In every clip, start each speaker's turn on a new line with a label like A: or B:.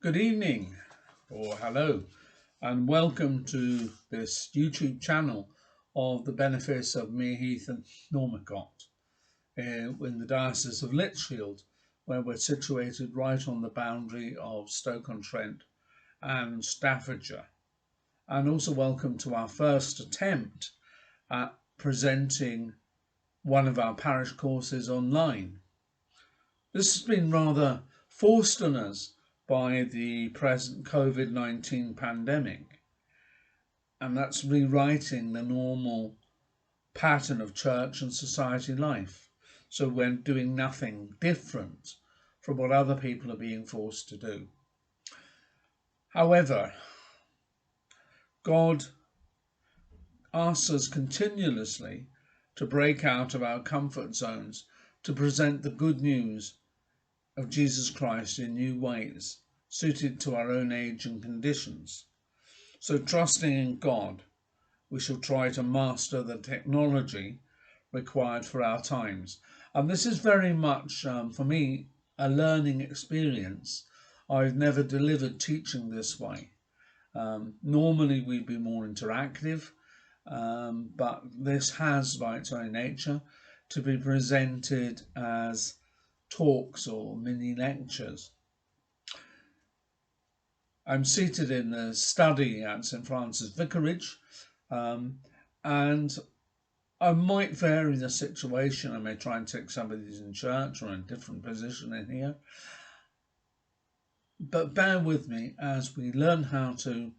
A: Good evening, or hello, and welcome to this YouTube channel of the benefice of Mereheath and Normacott in the Diocese of Lichfield, where we're situated right on the boundary of Stoke-on-Trent and Staffordshire. And also welcome to our first attempt at presenting one of our parish courses online. This has been rather forced on us by the present COVID-19 pandemic, and that's rewriting the normal pattern of church and society life. So we're doing nothing different from what other people are being forced to do. However, God asks us continuously to break out of our comfort zones, to present the good news of Jesus Christ in new ways, suited to our own age and conditions. So trusting in God, we shall try to master the technology required for our times. And this is very much, for me, a learning experience. I've never delivered teaching this way. Normally we'd be more interactive, but this has, by its own nature, to be presented as talks or mini lectures. I'm seated in the study at St Francis Vicarage, and I might vary the situation. I may try and take somebody who's in church or in a different position in here. But bear with me as we learn how to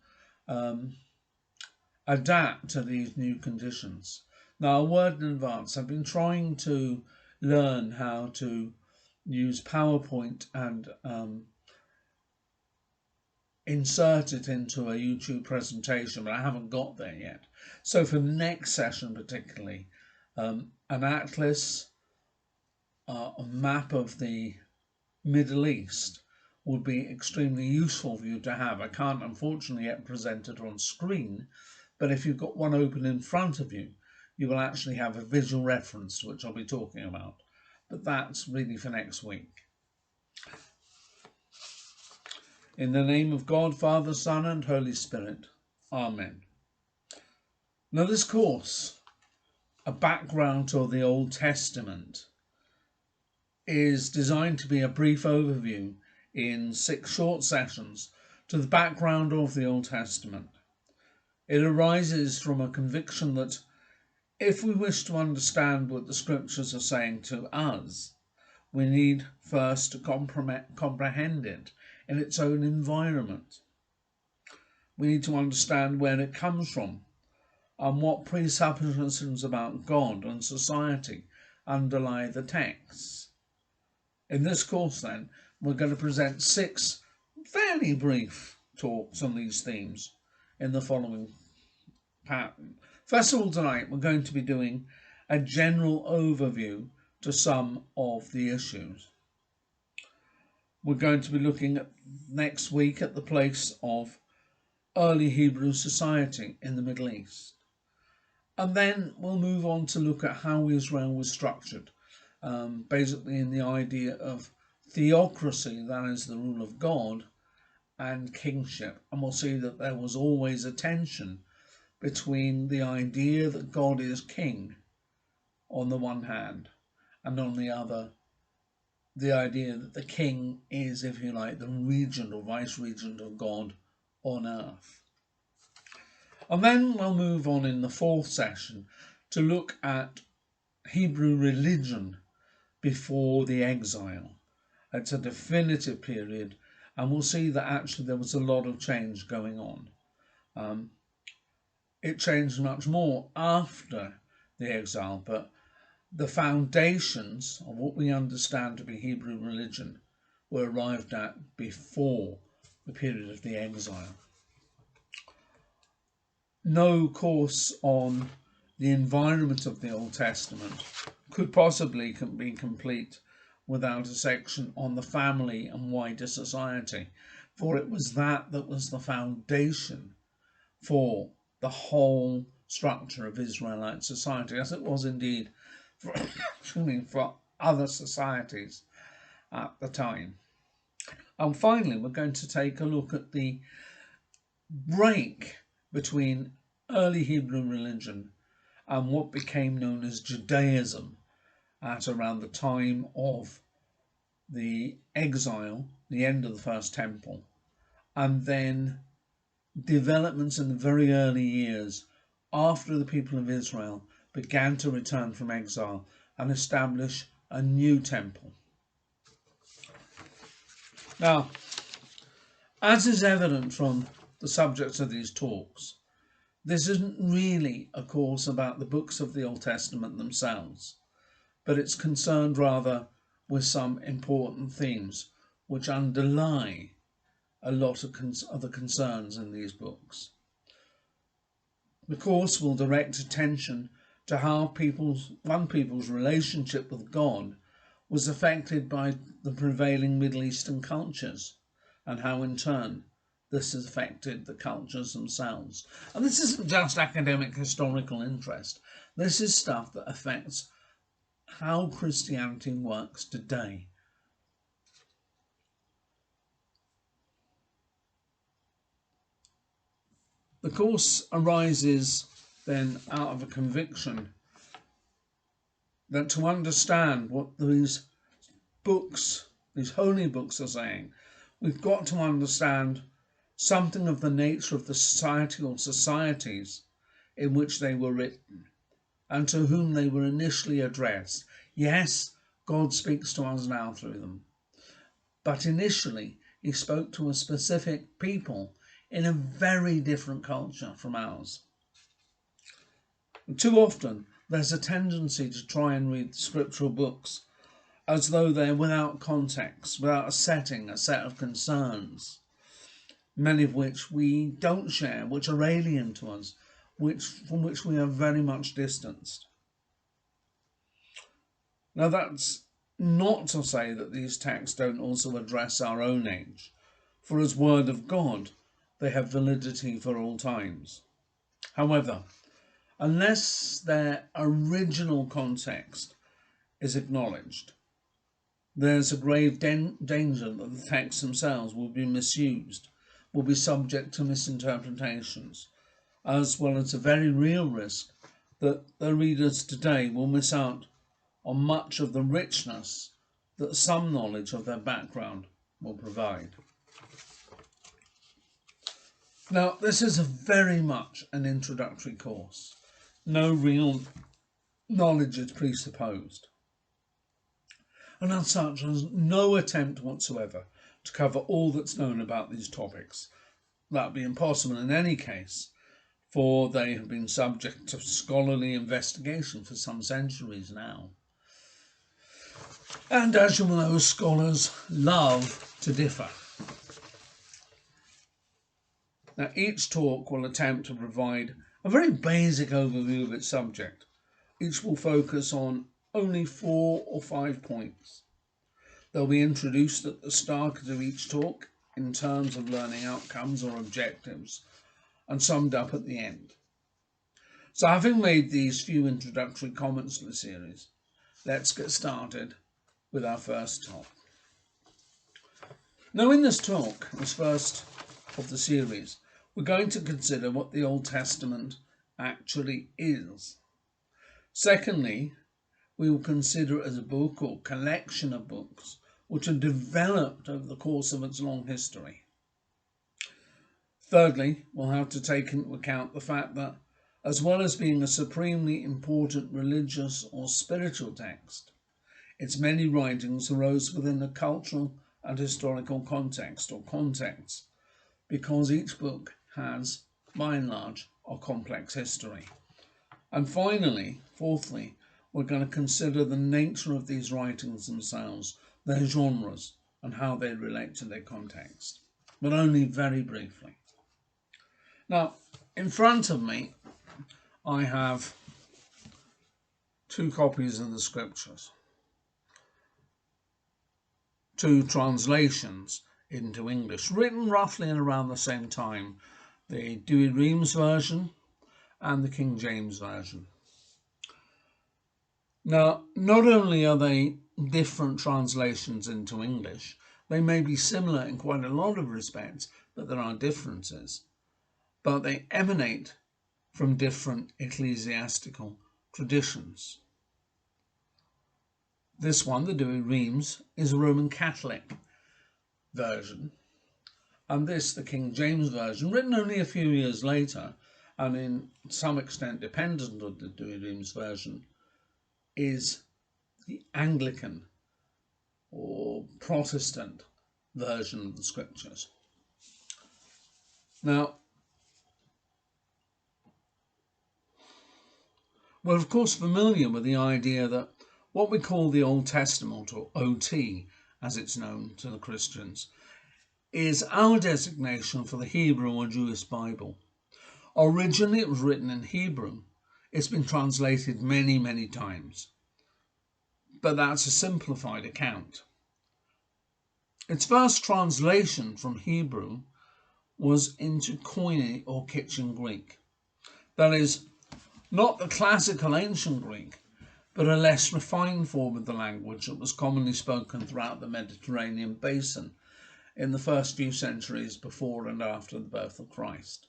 A: adapt to these new conditions. Now, a word in advance. I've been trying to learn how to use PowerPoint and insert it into a YouTube presentation, but I haven't got there yet. So for the next session particularly, an atlas, a map of the Middle East would be extremely useful for you to have. I can't unfortunately yet present it on screen, but if you've got one open in front of you, you will actually have a visual reference to which I'll be talking about. But that's really for next week. In the name of God, Father, Son, and Holy Spirit. Amen. Now this course, a background to the Old Testament, is designed to be a brief overview in 6 short sessions to the background of the Old Testament. It arises from a conviction that if we wish to understand what the scriptures are saying to us, we need first to comprehend it in its own environment. We need to understand where it comes from and what presuppositions about God and society underlie the texts. In this course then, we're going to present 6 fairly brief talks on these themes in the following pattern. First of all, tonight we're going to be doing a general overview to some of the issues. We're going to be looking at next week at the place of early Hebrew society in the Middle East. And then we'll move on to look at how Israel was structured, basically in the idea of theocracy, that is the rule of God, and kingship. And we'll see that there was always a tension between the idea that God is king on the one hand, and on the other, the idea that the king is, if you like, the regent or vice-regent of God on earth. And then we'll move on in the 4th session to look at Hebrew religion before the exile. It's a definitive period, and we'll see that actually there was a lot of change going on. It changed much more after the exile, but the foundations of what we understand to be Hebrew religion were arrived at before the period of the exile. No course on the environment of the Old Testament could possibly be complete without a section on the family and wider society, for it was that was the foundation for the whole structure of Israelite society, as it was indeed for other societies at the time. And finally, we're going to take a look at the break between early Hebrew religion and what became known as Judaism at around the time of the exile, the end of the First Temple, and then developments in the very early years after the people of Israel began to return from exile and establish a new temple. Now, as is evident from the subjects of these talks, this isn't really a course about the books of the Old Testament themselves, but it's concerned rather with some important themes which underlie a lot of the concerns in these books. The course will direct attention to how one people's relationship with God was affected by the prevailing Middle Eastern cultures, and how in turn this has affected the cultures themselves. And this isn't just academic historical interest. This is stuff that affects how Christianity works today. The course arises then out of a conviction that to understand what these books, these holy books are saying, we've got to understand something of the nature of the society or societies in which they were written and to whom they were initially addressed. Yes, God speaks to us now through them, but initially he spoke to a specific people in a very different culture from ours. And too often there's a tendency to try and read scriptural books as though they're without context, without a setting, a set of concerns, many of which we don't share, which are alien to us, from which we are very much distanced. Now, that's not to say that these texts don't also address our own age, for as Word of God, they have validity for all times. However, unless their original context is acknowledged, there's a grave danger that the texts themselves will be misused, will be subject to misinterpretations, as well as a very real risk that the readers today will miss out on much of the richness that some knowledge of their background will provide. Now, this is very much an introductory course. No real knowledge is presupposed, and as such there's no attempt whatsoever to cover all that's known about these topics. That would be impossible in any case, for they have been subject to scholarly investigation for some centuries now. And as you know, scholars love to differ. Now, each talk will attempt to provide a very basic overview of its subject. Each will focus on only 4 or 5 points. They'll be introduced at the start of each talk in terms of learning outcomes or objectives, and summed up at the end. So, having made these few introductory comments to the series, let's get started with our first talk. Now, in this talk, this first of the series, we're going to consider what the Old Testament actually is. Secondly, we will consider it as a book or collection of books which are developed over the course of its long history. Thirdly, we'll have to take into account the fact that, as well as being a supremely important religious or spiritual text, its many writings arose within a cultural and historical context or contexts, because each book has, by and large, a complex history. And finally, fourthly, we're going to consider the nature of these writings themselves, their genres, and how they relate to their context, but only very briefly. Now, in front of me, I have 2 copies of the scriptures, 2 translations into English, written roughly in around the same time, the Douay-Rheims version and the King James version. Now, not only are they different translations into English, They may be similar in quite a lot of respects, but there are differences. But they emanate from different ecclesiastical traditions. This one, the Douay Rheims, is a Roman Catholic version, and this, the King James Version, written only a few years later, and in some extent dependent on the Douay Rheims version, is the Anglican or Protestant version of the scriptures. Now, we're of course familiar with the idea that what we call the Old Testament, or OT as it's known to the Christians, is our designation for the Hebrew or Jewish Bible. Originally it was written in Hebrew. It's been translated many, many times, but that's a simplified account. Its first translation from Hebrew was into Koine or Kitchen Greek. That is, not the classical ancient Greek, but a less refined form of the language that was commonly spoken throughout the Mediterranean basin in the first few centuries before and after the birth of Christ.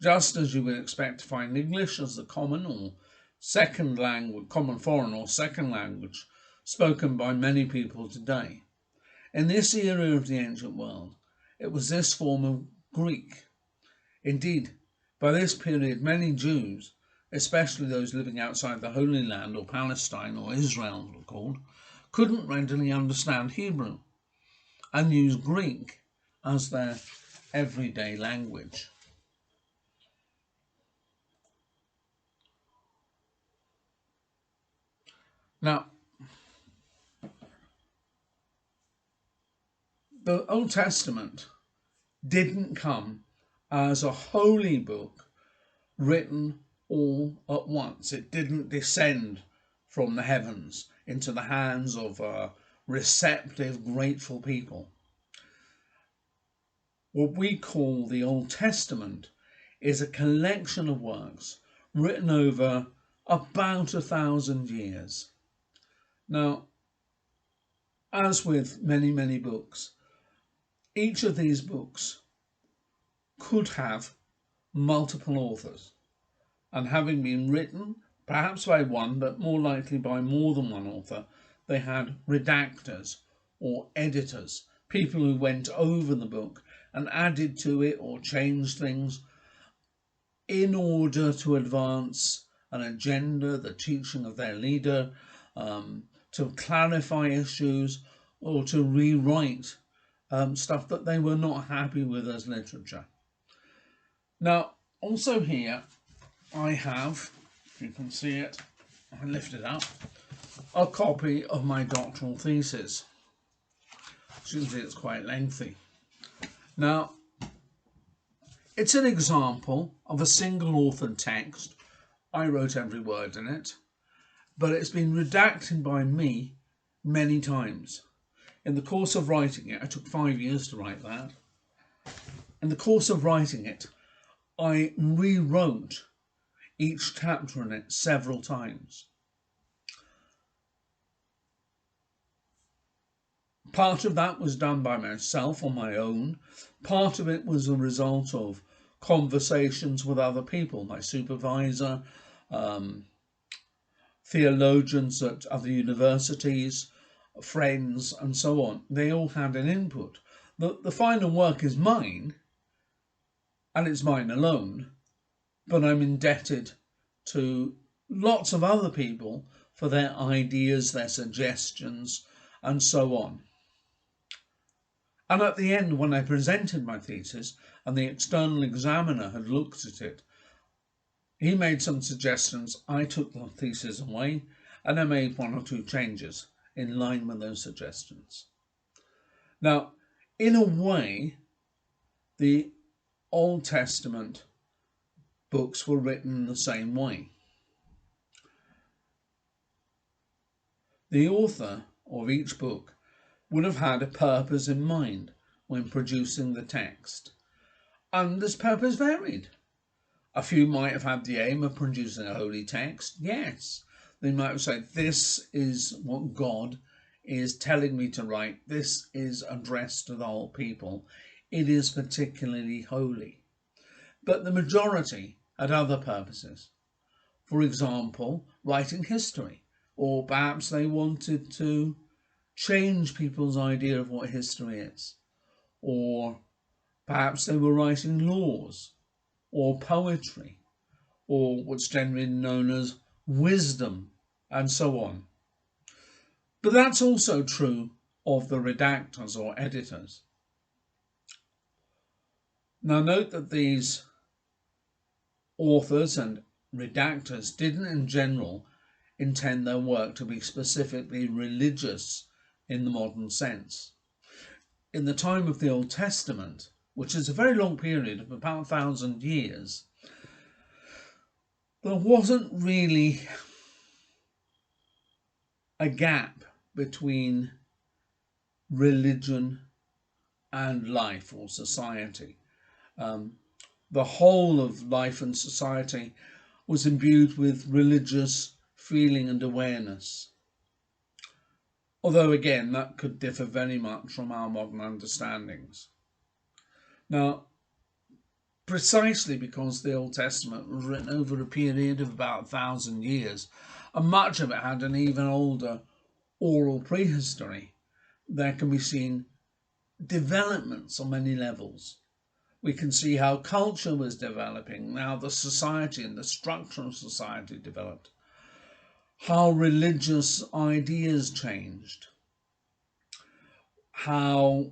A: Just as you would expect to find English as the common or second language, common foreign or second language spoken by many people today. In this era of the ancient world, it was this form of Greek. Indeed, by this period, many Jews, especially those living outside the Holy Land or Palestine or Israel, as called, couldn't readily understand Hebrew and used Greek as their everyday language. Now, the Old Testament didn't come as a holy book written all at once. It didn't descend from the heavens into the hands of a receptive, grateful people. What we call the Old Testament is a collection of works written over about 1,000 years. Now, as with many, many books, each of these books could have multiple authors, and having been written perhaps by one, but more likely by more than one author, they had redactors or editors, people who went over the book and added to it or changed things in order to advance an agenda, the teaching of their leader, to clarify issues, or to rewrite stuff that they were not happy with as literature. Now, also here I have, if you can see it, I lift it up, a copy of my doctoral thesis. As you can see, it's quite lengthy. Now, it's an example of a single authored text. I wrote every word in it, but it's been redacted by me many times. In the course of writing it, I took 5 years to write that. In the course of writing it, I rewrote each chapter in it several times. Part of that was done by myself on my own. Part of it was a result of conversations with other people, my supervisor, theologians at other universities, friends, and so on. They all had an input. The final work is mine, and it's mine alone, but I'm indebted to lots of other people for their ideas, their suggestions, and so on. And at the end, when I presented my thesis and the external examiner had looked at it, he made some suggestions. I took the thesis away and I made 1 or 2 changes in line with those suggestions. Now, in a way, the Old Testament books were written in the same way. The author of each book would have had a purpose in mind when producing the text, and this purpose varied. A few might have had the aim of producing a holy text. Yes, they might have said this is what God is telling me to write, this is addressed to the whole people. It is particularly holy. But the majority had other purposes. For example, writing history, or perhaps they wanted to change people's idea of what history is, or perhaps they were writing laws, or poetry, or what's generally known as wisdom, and so on. But that's also true of the redactors or editors. Now note that these authors and redactors didn't in general intend their work to be specifically religious in the modern sense. In the time of the Old Testament, which is a very long period of about 1,000 years, there wasn't really a gap between religion and life or society. The whole of life and society was imbued with religious feeling and awareness. Although again, that could differ very much from our modern understandings. Now, precisely because the Old Testament was written over a period of about 1,000 years, and much of it had an even older oral prehistory, there can be seen developments on many levels. We can see how culture was developing, how the society and the structure of society developed, how religious ideas changed, how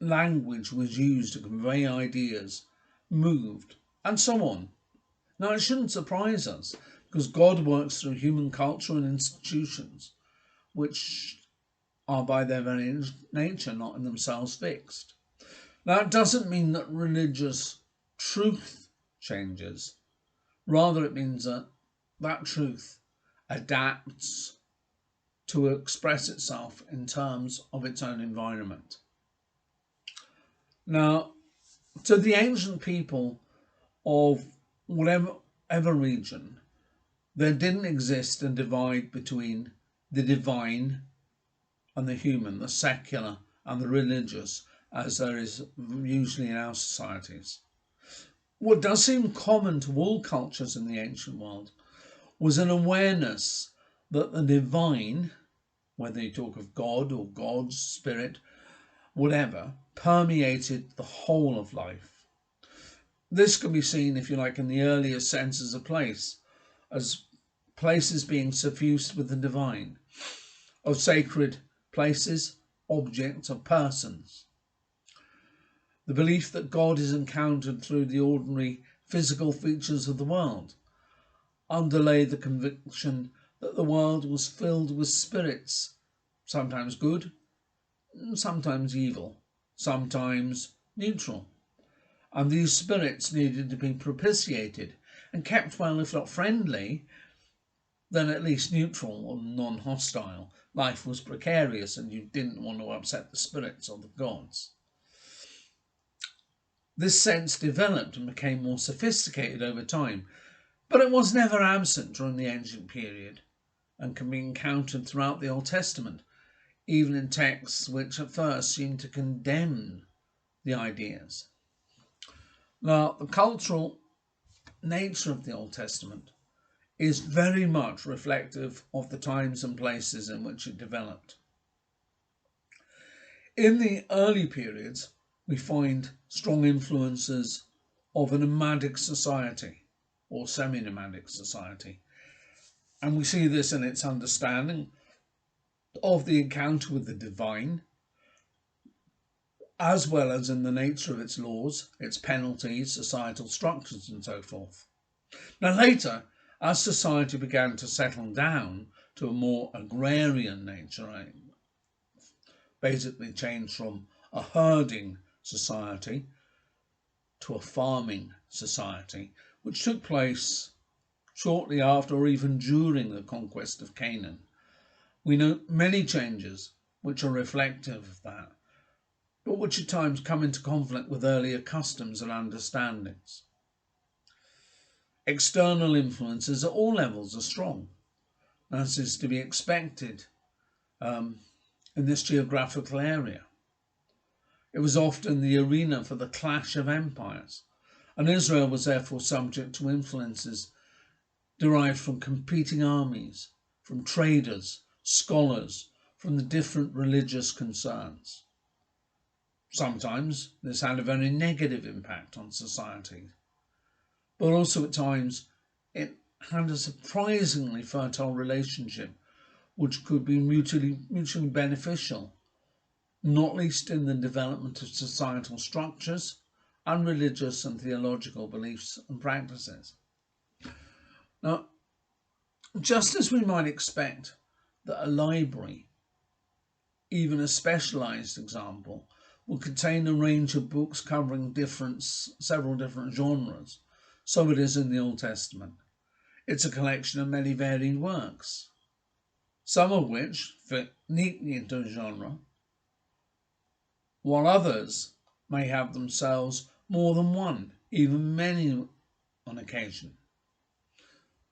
A: language was used to convey ideas, moved, and so on. Now, it shouldn't surprise us, because God works through human culture and institutions, which are by their very nature not in themselves fixed. Now, it doesn't mean that religious truth changes. Rather, it means that that truth adapts to express itself in terms of its own environment. Now, to the ancient people of whatever region, there didn't exist a divide between the divine and the human, the secular and the religious, as there is usually in our societies. What does seem common to all cultures in the ancient world was an awareness that the divine, whether you talk of God or God's spirit, whatever, permeated the whole of life. This can be seen, if you like, in the earliest senses of place, as places being suffused with the divine, of sacred places, objects, or persons. The belief that God is encountered through the ordinary physical features of the world underlay the conviction that the world was filled with spirits, sometimes good, sometimes evil, sometimes neutral. And these spirits needed to be propitiated and kept, well, if not friendly, then at least neutral or non-hostile. Life was precarious and you didn't want to upset the spirits or the gods. This sense developed and became more sophisticated over time, but it was never absent during the ancient period and can be encountered throughout the Old Testament, even in texts which at first seem to condemn the ideas. Now, the cultural nature of the Old Testament is very much reflective of the times and places in which it developed. In the early periods, we find strong influences of a nomadic society or semi-nomadic society, and we see this in its understanding of the encounter with the divine, as well as in the nature of its laws, its penalties, societal structures, and so forth. Now later, as society began to settle down to a more agrarian nature, basically changed from a herding society to a farming society, which took place shortly after or even during the conquest of Canaan. We note many changes which are reflective of that, but which at times come into conflict with earlier customs and understandings. External influences at all levels are strong, as is to be expected in this geographical area. It was often the arena for the clash of empires, and Israel was therefore subject to influences derived from competing armies, from traders, scholars, from the different religious concerns. Sometimes this had a very negative impact on society, but also at times it had a surprisingly fertile relationship which could be mutually beneficial, not least in the development of societal structures and religious and theological beliefs and practices. Now, just as we might expect that a library, even a specialised example, will contain a range of books covering several different genres, so it is in the Old Testament. It's a collection of many varied works, some of which fit neatly into a genre, while others may have themselves more than one, even many on occasion.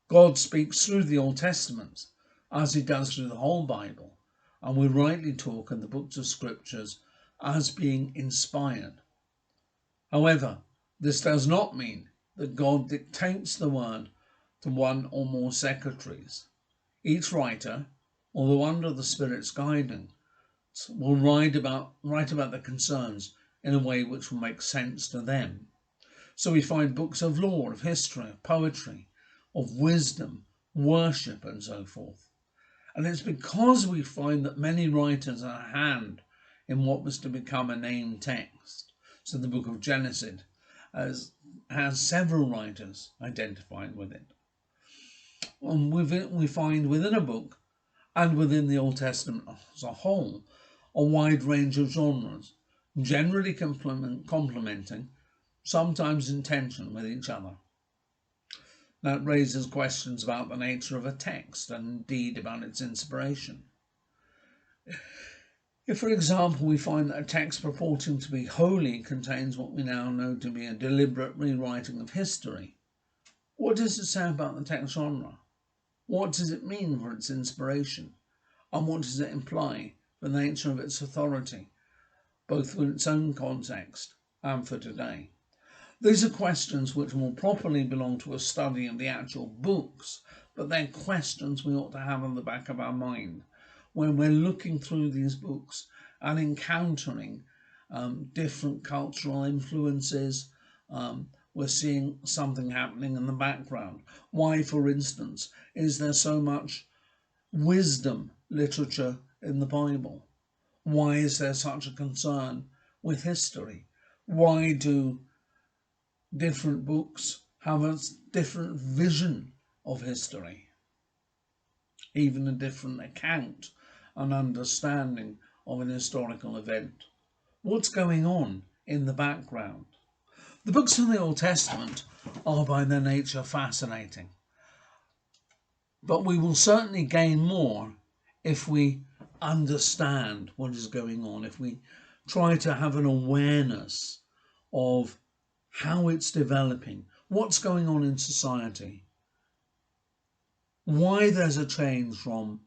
A: God speaks through the Old Testament, as he does through the whole Bible, and we rightly talk in the books of Scriptures as being inspired. However, this does not mean that God dictates the word to one or more secretaries. Each writer, although under the Spirit's guidance, will write about their concerns in a way which will make sense to them. So we find books of law, of history, of poetry, of wisdom, worship, and so forth. And it's because we find that many writers are a hand in what was to become a named text. So the book of Genesis has several writers identified with it. And we find within a book and within the Old Testament as a whole a wide range of genres, generally complementing, sometimes in tension with each other. That raises questions about the nature of a text and indeed about its inspiration. If, for example, we find that a text purporting to be holy contains what we now know to be a deliberate rewriting of history, what does it say about the text genre? What does it mean for its inspiration? And what does it imply for the nature of its authority, both in its own context and for today? These are questions which more properly belong to a study of the actual books, but they're questions we ought to have in the back of our mind when we're looking through these books and encountering different cultural influences. We're seeing something happening in the background. Why, for instance, is there so much wisdom literature in the Bible? Why is there such a concern with history? Why do different books have a different vision of history, even a different account and understanding of an historical event? What's going on in the background? The books of the Old Testament are by their nature fascinating, but we will certainly gain more if we understand what is going on, if we try to have an awareness of how it's developing, what's going on in society, why there's a change from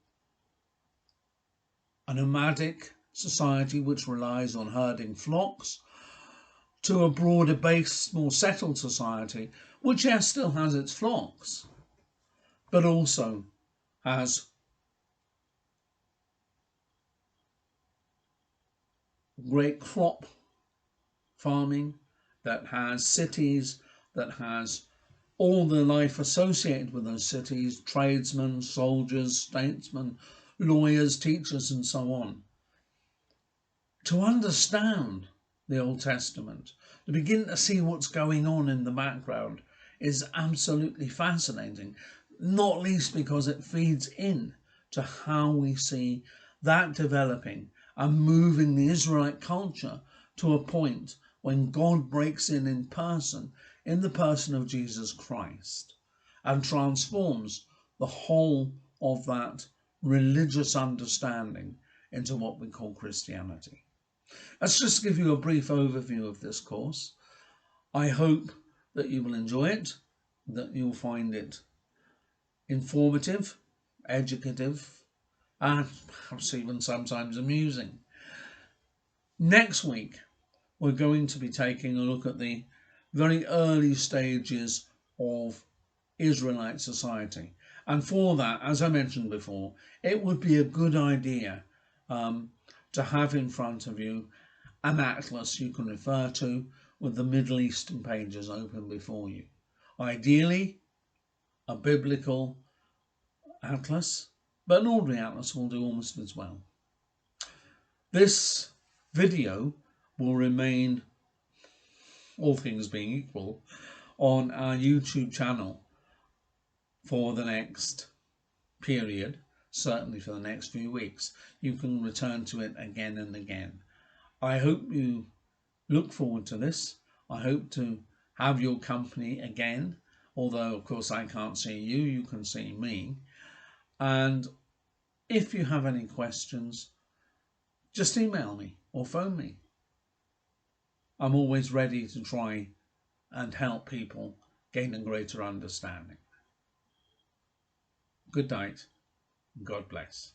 A: a nomadic society which relies on herding flocks to a broader based, more settled society, which yes, still has its flocks, but also has great crop farming, that has cities, that has all the life associated with those cities, tradesmen, soldiers, statesmen, lawyers, teachers, and so on. To understand the Old Testament, to begin to see what's going on in the background, is absolutely fascinating, not least because it feeds in to how we see that developing and moving the Israelite culture to a point when God breaks in person, in the person of Jesus Christ, and transforms the whole of that religious understanding into what we call Christianity. Let's just give you a brief overview of this course. I hope that you will enjoy it, that you'll find it informative, educative, and perhaps even sometimes amusing. Next week, we're going to be taking a look at the very early stages of Israelite society. And for that, as I mentioned before, it would be a good idea to have in front of you an atlas you can refer to with the Middle Eastern pages open before you. Ideally, a biblical atlas, but an ordinary atlas will do almost as well. This video will remain, all things being equal, on our YouTube channel for the next period, certainly for the next few weeks. You can return to it again and again. I hope you look forward to this. I hope to have your company again, although of course I can't see you, you can see me. And if you have any questions, just email me or phone me. I'm always ready to try and help people gain a greater understanding. Good night. God bless.